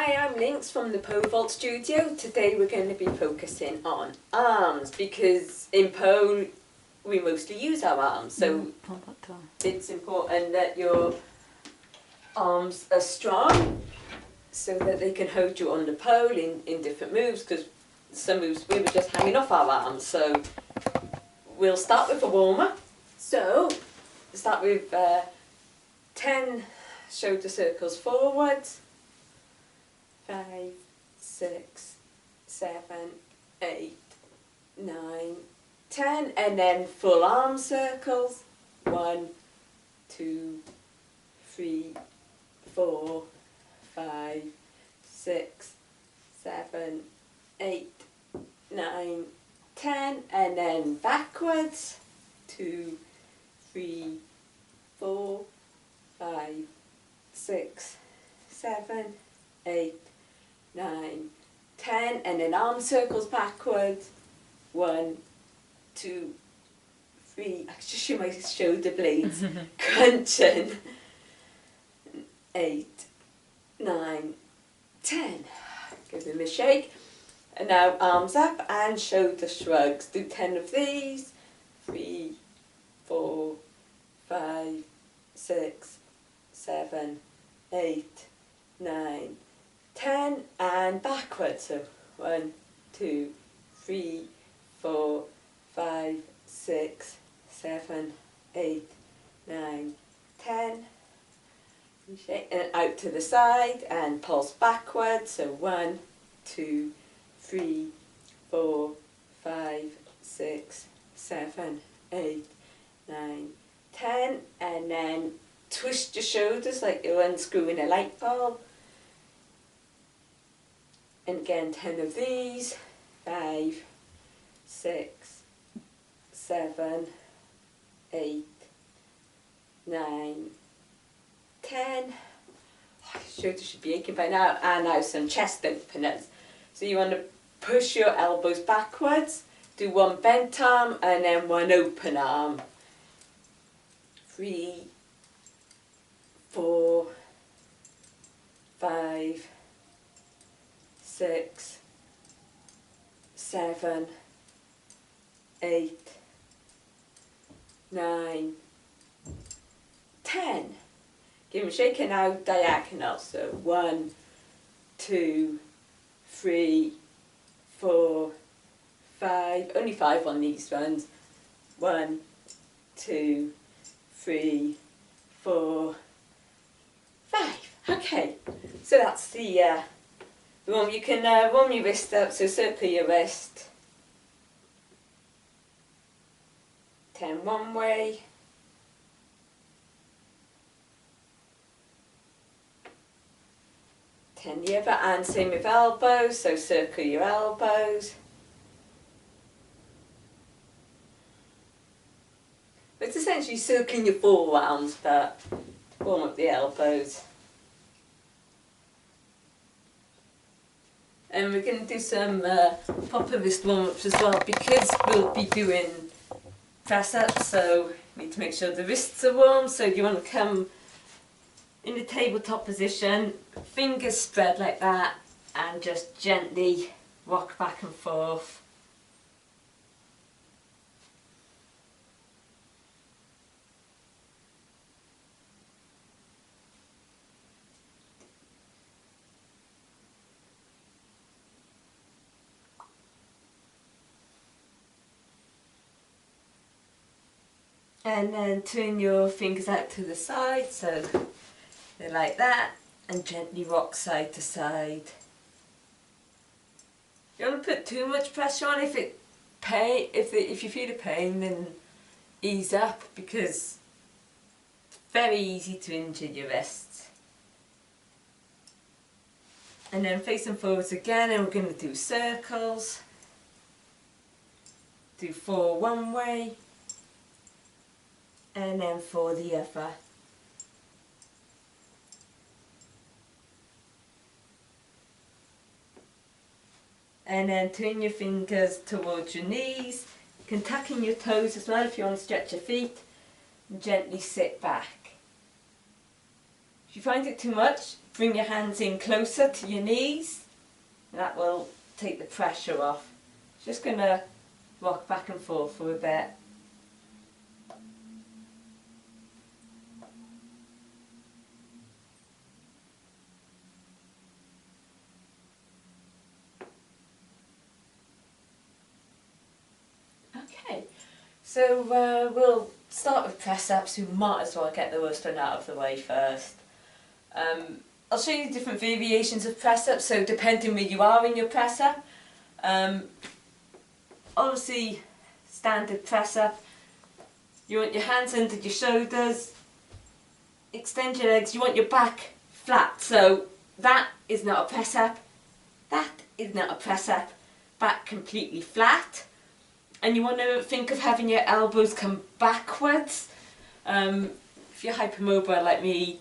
Hi, I'm Lynx from the Pole Vault Studio. Today we're going to be focusing on arms because in pole we mostly use our arms, so it's important that your arms are strong so that they can hold you on the pole in different moves, because some moves we were just hanging off our arms. So we'll start with a warm-up. So start with 10 shoulder circles forwards. 5, 6, 7, 8, 9, 10, and then full arm circles. 1, 2, 3, 4, 5, 6, 7, 8, 9, 10, and then backwards. 2, 3, 4, 5, 6, 7, 8, 9, 10, and then arm circles backwards. 1, 2, 3. I can just show my shoulder blades crunching. 8, 9, 10. Give them a shake. And now arms up and shoulder shrugs. Do 10 of these. 3, 4, 5, 6, 7, 8, 9, 10, and backwards. So 1, 2, 3, 4, 5, 6, 7, 8, 9, 10. Shake and out to the side and pulse backwards. So 1, 2, 3, 4, 5, 6, 7, 8, 9, 10, and then twist your shoulders like you're unscrewing a light bulb. And again 10 of these. 5, 6, 7, 8, 9, 10. Oh, your shoulders should be aching by now. And now some chest openers. So you want to push your elbows backwards, do one bent arm and then one open arm. 3, 4, 5, 6, 7, 8, 9, 10. Give them a shake and now diagonal. So 1, 2, 3, 4, 5. Only 5 on these ones. 1, 2, 3, 4, 5. Okay, so that's the warm. You can warm your wrist up, so circle your wrist. 10 one way. 10 the other, and same with elbows, so circle your elbows. It's essentially circling your forearms, but warm up the elbows. And we're going to do some proper wrist warm-ups as well, because we'll be doing press-ups, so we need to make sure the wrists are warm. So you want to come in the tabletop position, fingers spread like that, and just gently rock back and forth. And then turn your fingers out to the side, so they're like that, and gently rock side to side. You don't want to put too much pressure on. If you feel the pain, then ease up, because it's very easy to injure your wrists. And then face them forwards again, and we're going to do circles. Do 4 one way, and then 4 the other. And then turn your fingers towards your knees. You can tuck in your toes as well if you want to stretch your feet. And gently sit back. If you find it too much, bring your hands in closer to your knees. That will take the pressure off. Just going to rock back and forth for a bit. Okay, so we'll start with press ups. We might as well get the worst one out of the way first. I'll show you different variations of press ups, so depending where you are in your press up. Obviously, standard press up, you want your hands under your shoulders, extend your legs, you want your back flat, so that is not a press up, that is not a press up, back completely flat. And you want to think of having your elbows come backwards. If you're hypermobile like me,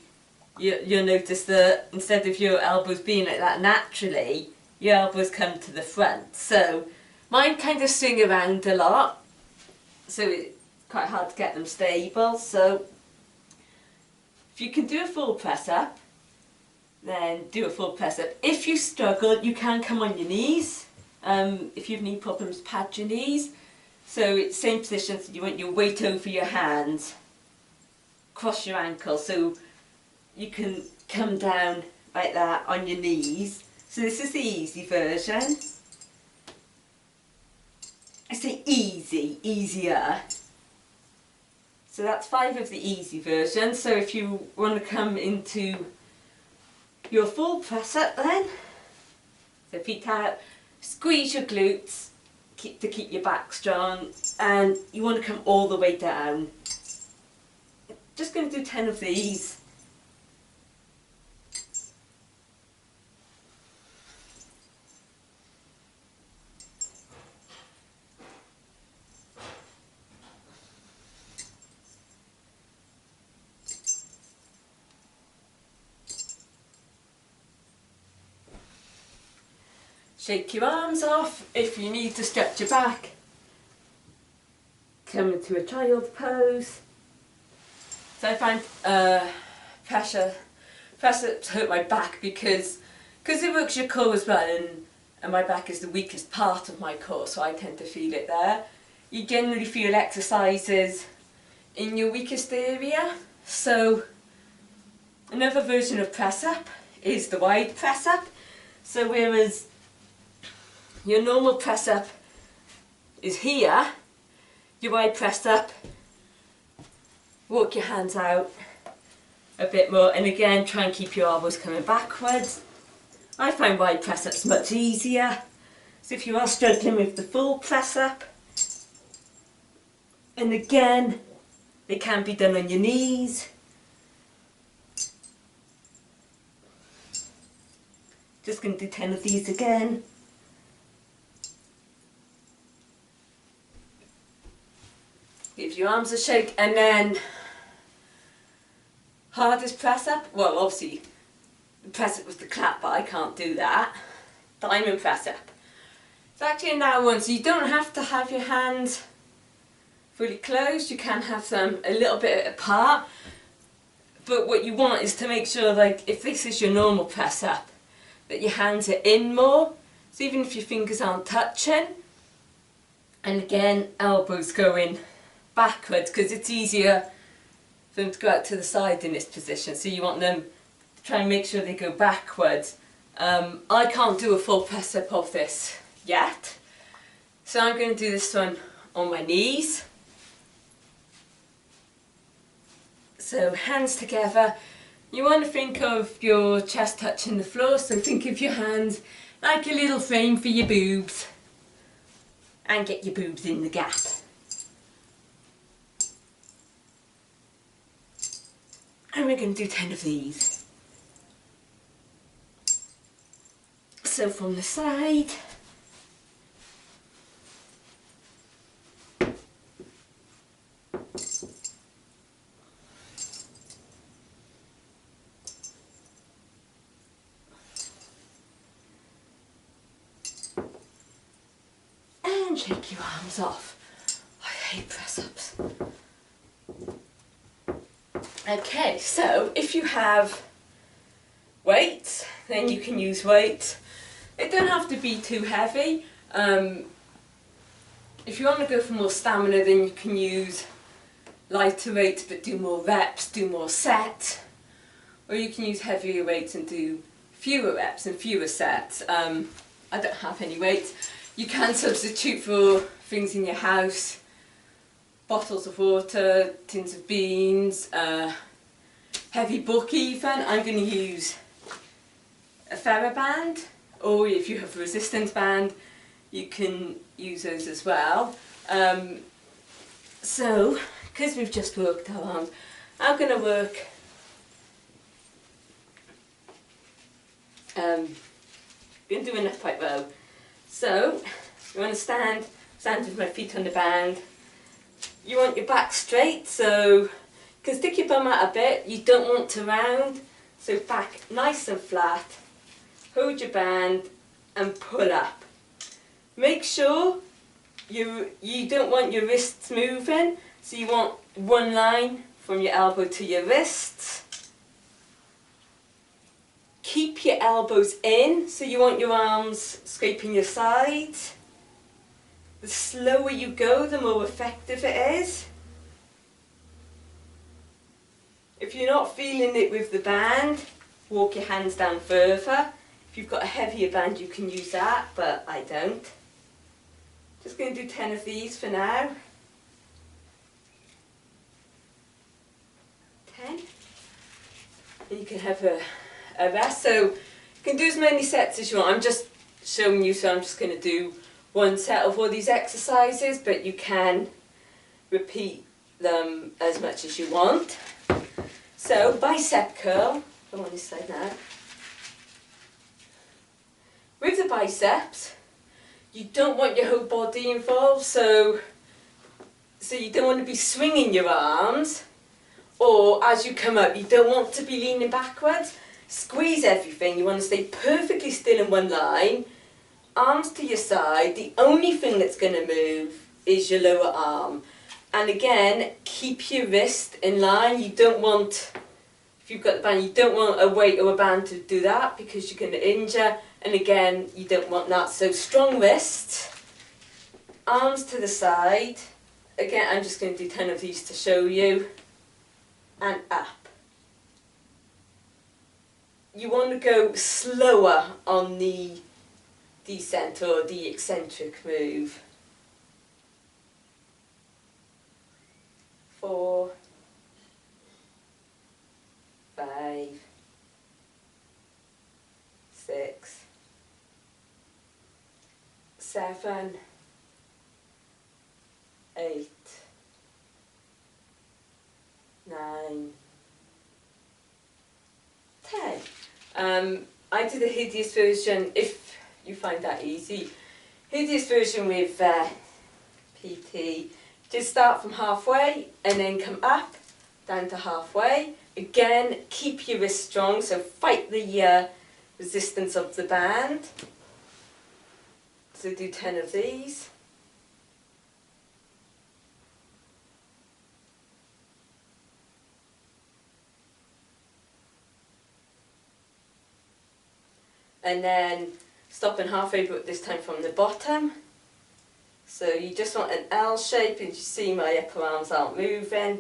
you'll notice that instead of your elbows being like that naturally, your elbows come to the front. So mine kind of swing around a lot, so it's quite hard to get them stable. So if you can do a full press up, then do a full press up. If you struggle, you can come on your knees. If you have knee problems, pad your knees. So it's same position, so you want your weight over your hands, cross your ankles, so you can come down like that on your knees. So this is the easy version. I say easy, easier. So that's 5 of the easy version. So if you want to come into your full press up then, so feet out, squeeze your glutes to keep your back strong, and you want to come all the way down. Just going to do 10 of these. Shake your arms off if you need to stretch your back. Come into a child pose. So I find press ups hurt my back because it works your core as well, and my back is the weakest part of my core, so I tend to feel it there. You generally feel exercises in your weakest area. So another version of press up is the wide press up. So whereas your normal press up is here, your wide press up, walk your hands out a bit more, and again try and keep your elbows coming backwards. I find wide press ups much easier, so if you are struggling with the full press up, and again they can be done on your knees. Just going to do 10 of these again. Give your arms a shake, and then hardest press up, well obviously press up with the clap, but I can't do that. Diamond press up. It's actually a narrow one, so you don't have to have your hands fully closed, you can have them a little bit apart, but what you want is to make sure, like if this is your normal press up, that your hands are in more, so even if your fingers aren't touching, and again elbows going backwards, because it's easier for them to go out to the side in this position, so you want them to try and make sure they go backwards. I can't do a full press up of this yet, so I'm going to do this one on my knees. So hands together, you want to think of your chest touching the floor, so think of your hands like a little frame for your boobs, and get your boobs in the gap. And we're going to do 10 of these. So from the side. And shake your arms off. I hate press-ups. Okay, so if you have weights, then you can use weights. It don't have to be too heavy. If you want to go for more stamina, then you can use lighter weights but do more reps, do more sets. Or you can use heavier weights and do fewer reps and fewer sets. I don't have any weights. You can substitute for things in your house, bottles of water, tins of beans, heavy book even. I'm going to use a TheraBand, or if you have a resistance band, you can use those as well. So, because we've just worked our arms, I'm going to work been doing enough quite well. So, you want to stand with my feet on the band. You want your back straight, so you can stick your bum out a bit. You don't want to round, so back nice and flat. Hold your band and pull up. Make sure you don't want your wrists moving, so you want one line from your elbow to your wrists. Keep your elbows in, so you want your arms scraping your sides. The slower you go, the more effective it is. If you're not feeling it with the band, walk your hands down further. If you've got a heavier band, you can use that, but I don't. Just going to do 10 of these for now. 10. And you can have a rest. So you can do as many sets as you want. I'm just showing you, so I'm just going to do one set of all these exercises, but you can repeat them as much as you want. So bicep curl, I'm on this side now. With the biceps, you don't want your whole body involved, so you don't want to be swinging your arms, or as you come up, you don't want to be leaning backwards. Squeeze everything. You want to stay perfectly still in one line, arms to your side. The only thing that's going to move is your lower arm. And again, keep your wrist in line. You don't want, if you've got the band, you don't want a weight or a band to do that, because you're going to injure. And again, you don't want that. So strong wrists, arms to the side. Again, I'm just going to do 10 of these to show you. And up. You want to go slower on the descent or the eccentric move. 4, 5, 6, 7, 8, 9, 10. I did a hideous version, if you find that easy. Hideous version with PT. Just start from halfway and then come up, down to halfway. Again, keep your wrist strong, so fight the resistance of the band. So do 10 of these. And then stopping halfway, but this time from the bottom. So you just want an L shape, and you see my upper arms aren't moving,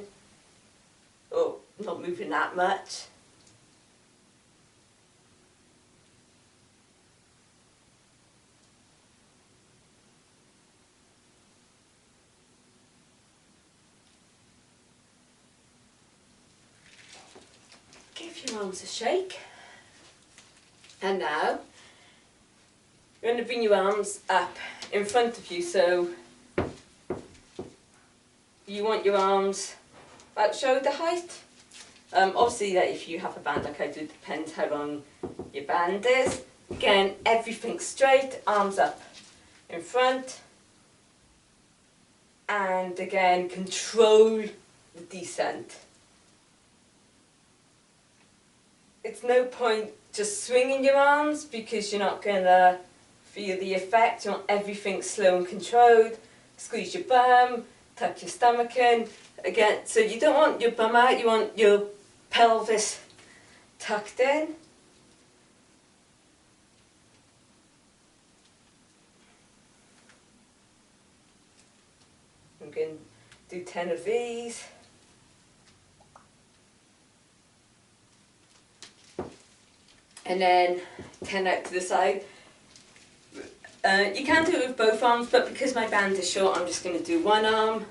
or not moving that much. Give your arms a shake. And now, you're going to bring your arms up in front of you, so you want your arms about shoulder height. Obviously, that if you have a band like I do, it depends how long your band is. Again, everything straight, arms up in front. And again, control the descent. It's no point just swinging your arms, because you're not going to feel the effect. You want everything slow and controlled. Squeeze your bum, tuck your stomach in. Again, so you don't want your bum out, you want your pelvis tucked in. I'm going to do 10 of these. And then 10 out to the side. You can do it with both arms, but because my band is short, I'm just going to do one arm.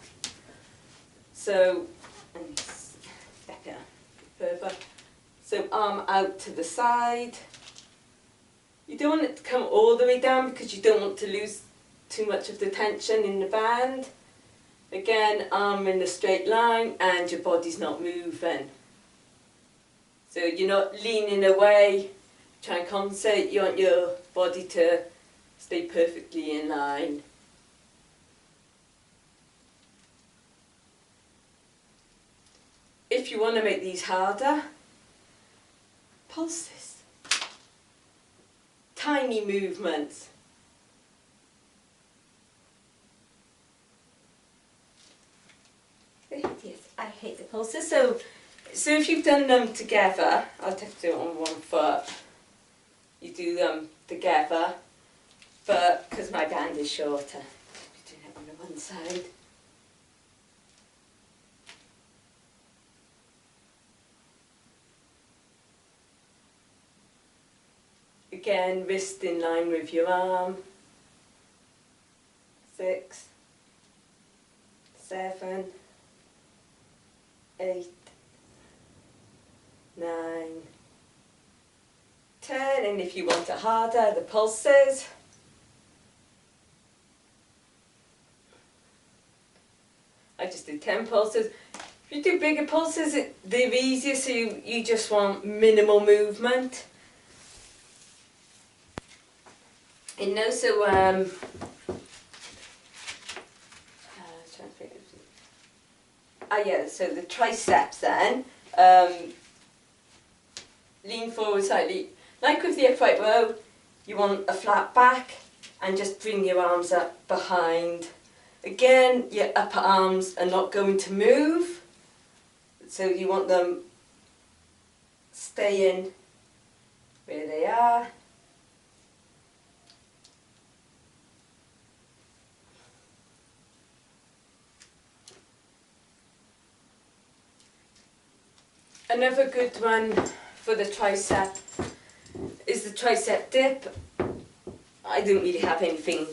So, and step it further. So arm out to the side. You don't want it to come all the way down because you don't want to lose too much of the tension in the band. Again, arm in a straight line and your body's not moving. So you're not leaning away, trying to compensate. You want your body to stay perfectly in line. If you want to make these harder, pulses. Tiny movements. Yes, I hate the pulses. So if you've done them together, I'll have to do it on one foot. You do them together, but because my band is shorter, I'm doing it on the one side. Again, wrist in line with your arm. 6, 7, 8, 9, 10, and if you want it harder, the pulses. I just do 10 pulses. If you do bigger pulses, they're easier, so you just want minimal movement. And also, yeah, so the triceps then, lean forward slightly. Like with the upright row, you want a flat back and just bring your arms up behind. Again, your upper arms are not going to move, so you want them staying where they are. Another good one for the tricep is the tricep dip. I don't really have anything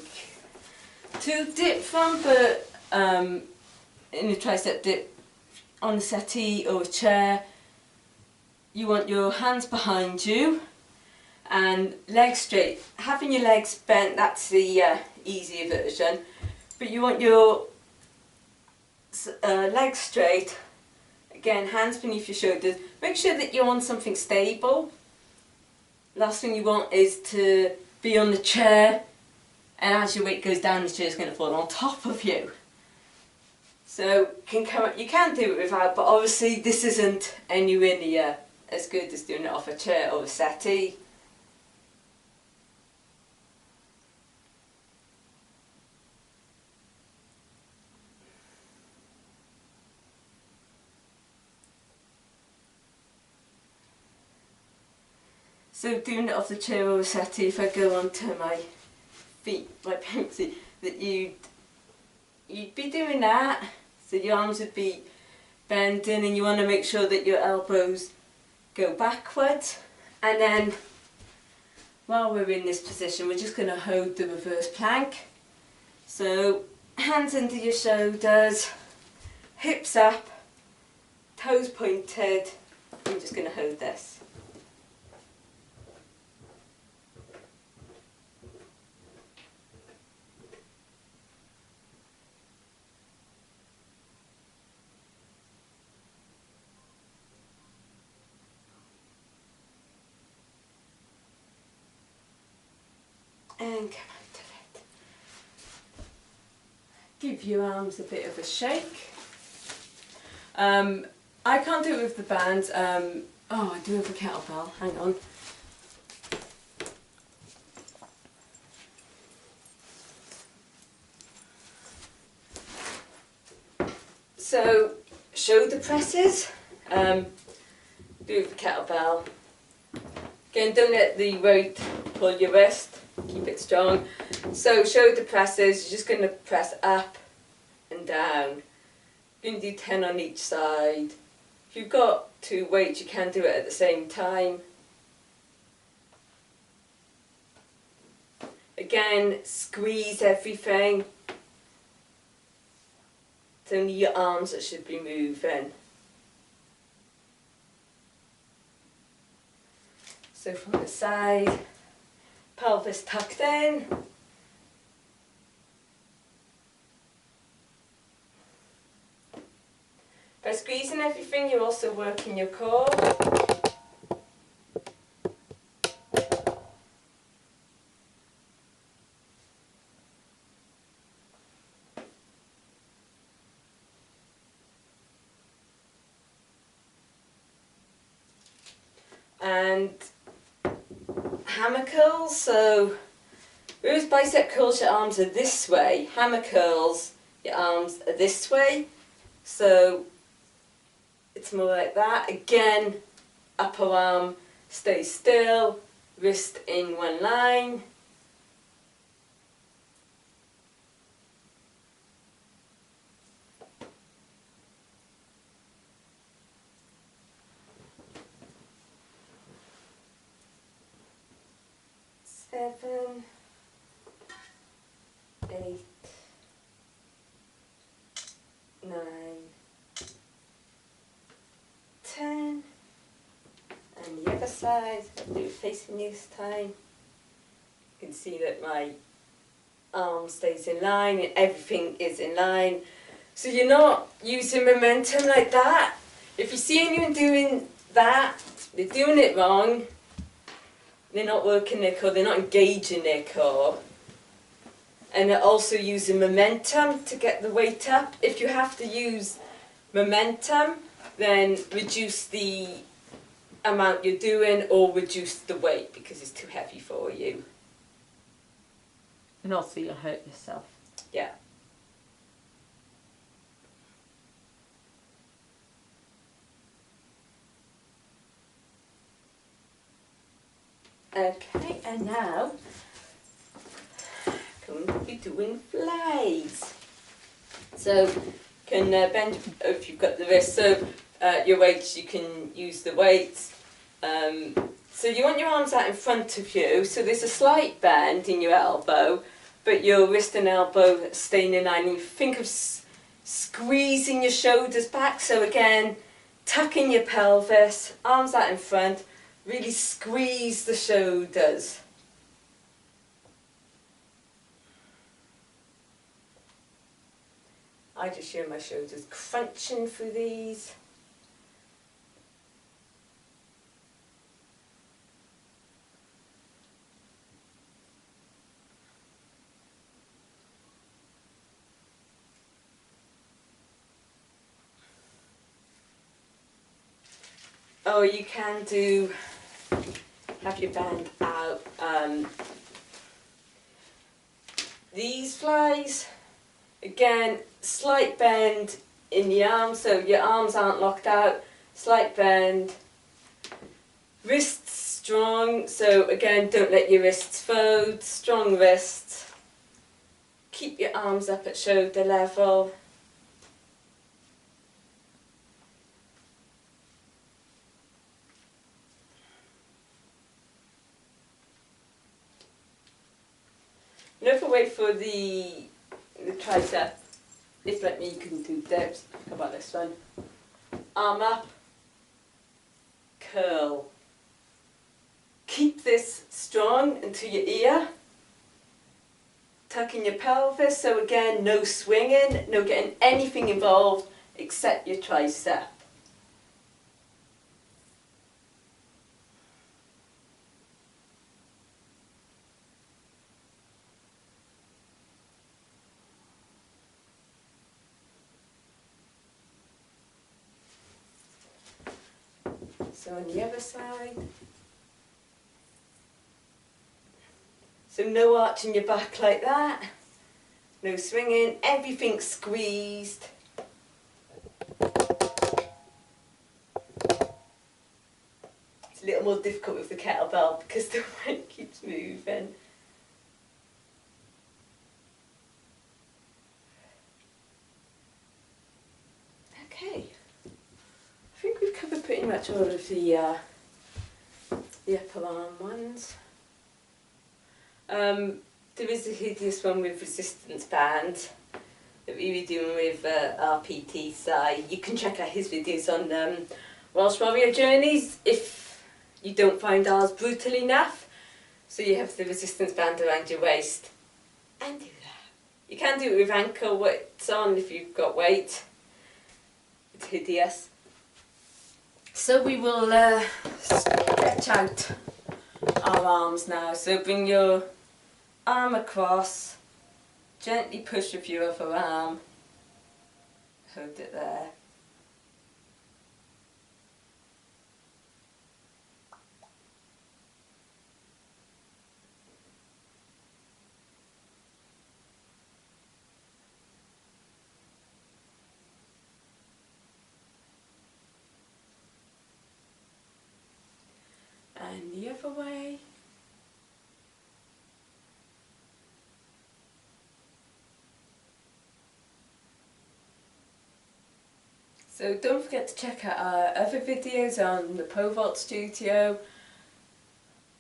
to dip from, but in the tricep dip on a settee or a chair, you want your hands behind you and legs straight. Having your legs bent, that's the easier version, but you want your legs straight. Again, hands beneath your shoulders. Make sure that you're on something stable. Last thing you want is to be on the chair, and as your weight goes down, the chair is going to fall on top of you. So you can do it without, but obviously this isn't anywhere near as good as doing it off a chair or a settee. So doing it off the chair or a settee, if I go onto my feet, my parents see that you'd be doing that. So your arms would be bending and you want to make sure that your elbows go backwards. And then while we're in this position, we're just going to hold the reverse plank. So hands under your shoulders, hips up, toes pointed. I'm just going to hold this. And come out of it. Give your arms a bit of a shake. I can't do it with the band. Oh, I do have a kettlebell. Hang on. So, shoulder presses. Do with the kettlebell. Again, don't let the weight pull your wrist. Keep it strong. So shoulder presses, you're just going to press up and down. You can do 10 on each side. If you've got 2 weights, you can do it at the same time. Again, squeeze everything. It's only your arms that should be moving. So from the side, pelvis tucked in. By squeezing everything, you're also working your core. And hammer curls, so whereas bicep curls your arms are this way, hammer curls your arms are this way, so it's more like that. Again, upper arm stays still, wrist in one line. Seven, 8, 9, 10, and the other side. I'll do it facing you this time. You can see that my arm stays in line and everything is in line. So you're not using momentum like that. If you see anyone doing that, they're doing it wrong. They're not working their core, they're not engaging their core. And they're also using momentum to get the weight up. If you have to use momentum, then reduce the amount you're doing or reduce the weight because it's too heavy for you. And also you'll hurt yourself. Yeah. Okay, and now going to be doing flies. So can bend if you've got the wrist. So your weights, you can use the weights. So you want your arms out in front of you. So there's a slight bend in your elbow, but your wrist and elbow staying in line. And you think of squeezing your shoulders back. So again, tucking your pelvis, arms out in front. Really squeeze the shoulders. I just show my shoulders crunching through these. Oh, you can do, have your band out. These flies, again, slight bend in the arms, so your arms aren't locked out, slight bend. Wrists strong, so again, don't let your wrists fold, strong wrists. Keep your arms up at shoulder level. Another way for the tricep, if like me you can do dips. How about this one? Arm up, curl. Keep this strong into your ear. Tucking your pelvis, so again, no swinging, no getting anything involved except your tricep. So on the other side. So no arching your back like that. No swinging, everything squeezed. It's a little more difficult with the kettlebell because the weight keeps moving. pretty much all of the upper arm ones. There is a hideous one with resistance band that we were doing with RPT Si. You can check out his videos on Welsh Warrior Journeys if you don't find ours brutal enough. So you have the resistance band around your waist and do that. You can do it with ankle weights on if you've got weight. It's hideous. So we will stretch out our arms now. So bring your arm across, gently push with your other arm, hold it there. And the other way. So don't forget to check out our other videos on the Pole Vault Studio.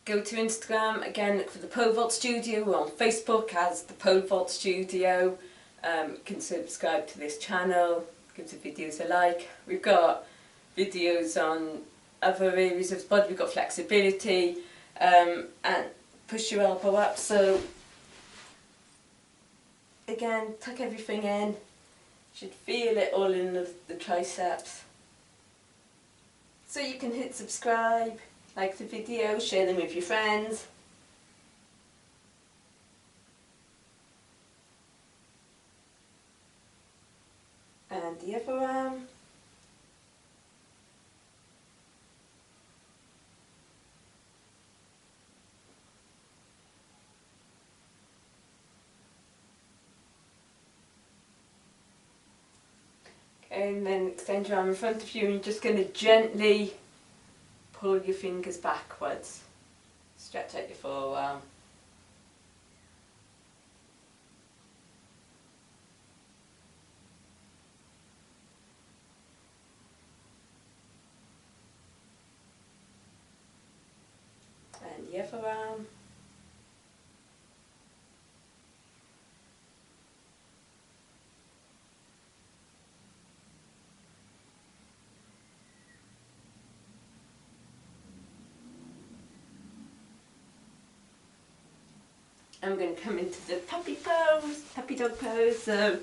Go to Instagram, again look for the Pole Vault Studio. We're on Facebook as the Pole Vault Studio. You can subscribe to this channel, give the videos a like. We've got videos on other areas of the body. We've got flexibility and push your elbow up. So again, tuck everything in. Should feel it all in the triceps. So you can hit subscribe, like the video, share them with your friends. And the other arm. And then extend your arm in front of you and you're just going to gently pull your fingers backwards. Stretch out your forearm. And the other arm. I'm going to come into the puppy pose, puppy dog pose. So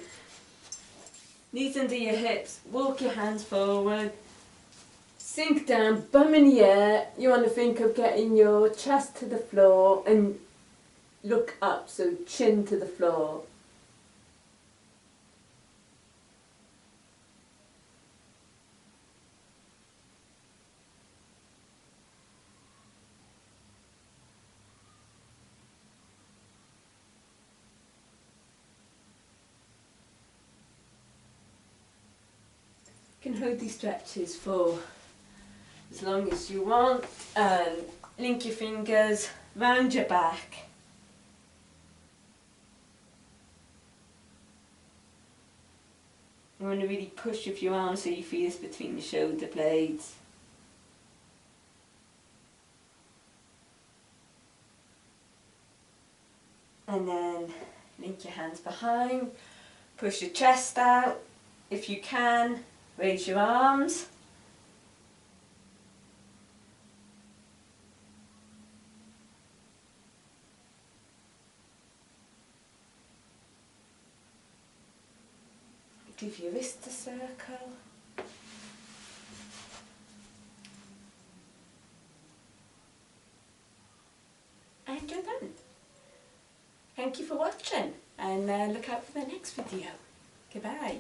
knees under your hips, walk your hands forward, sink down, bum in the air. You want to think of getting your chest to the floor and look up, so chin to the floor. You can hold these stretches for as long as you want and link your fingers round your back. You want to really push with your arms so you feel this between the shoulder blades. And then link your hands behind, push your chest out. If you can, raise your arms. Give your wrist a circle. And you're done. Thank you for watching and look out for the next video. Goodbye.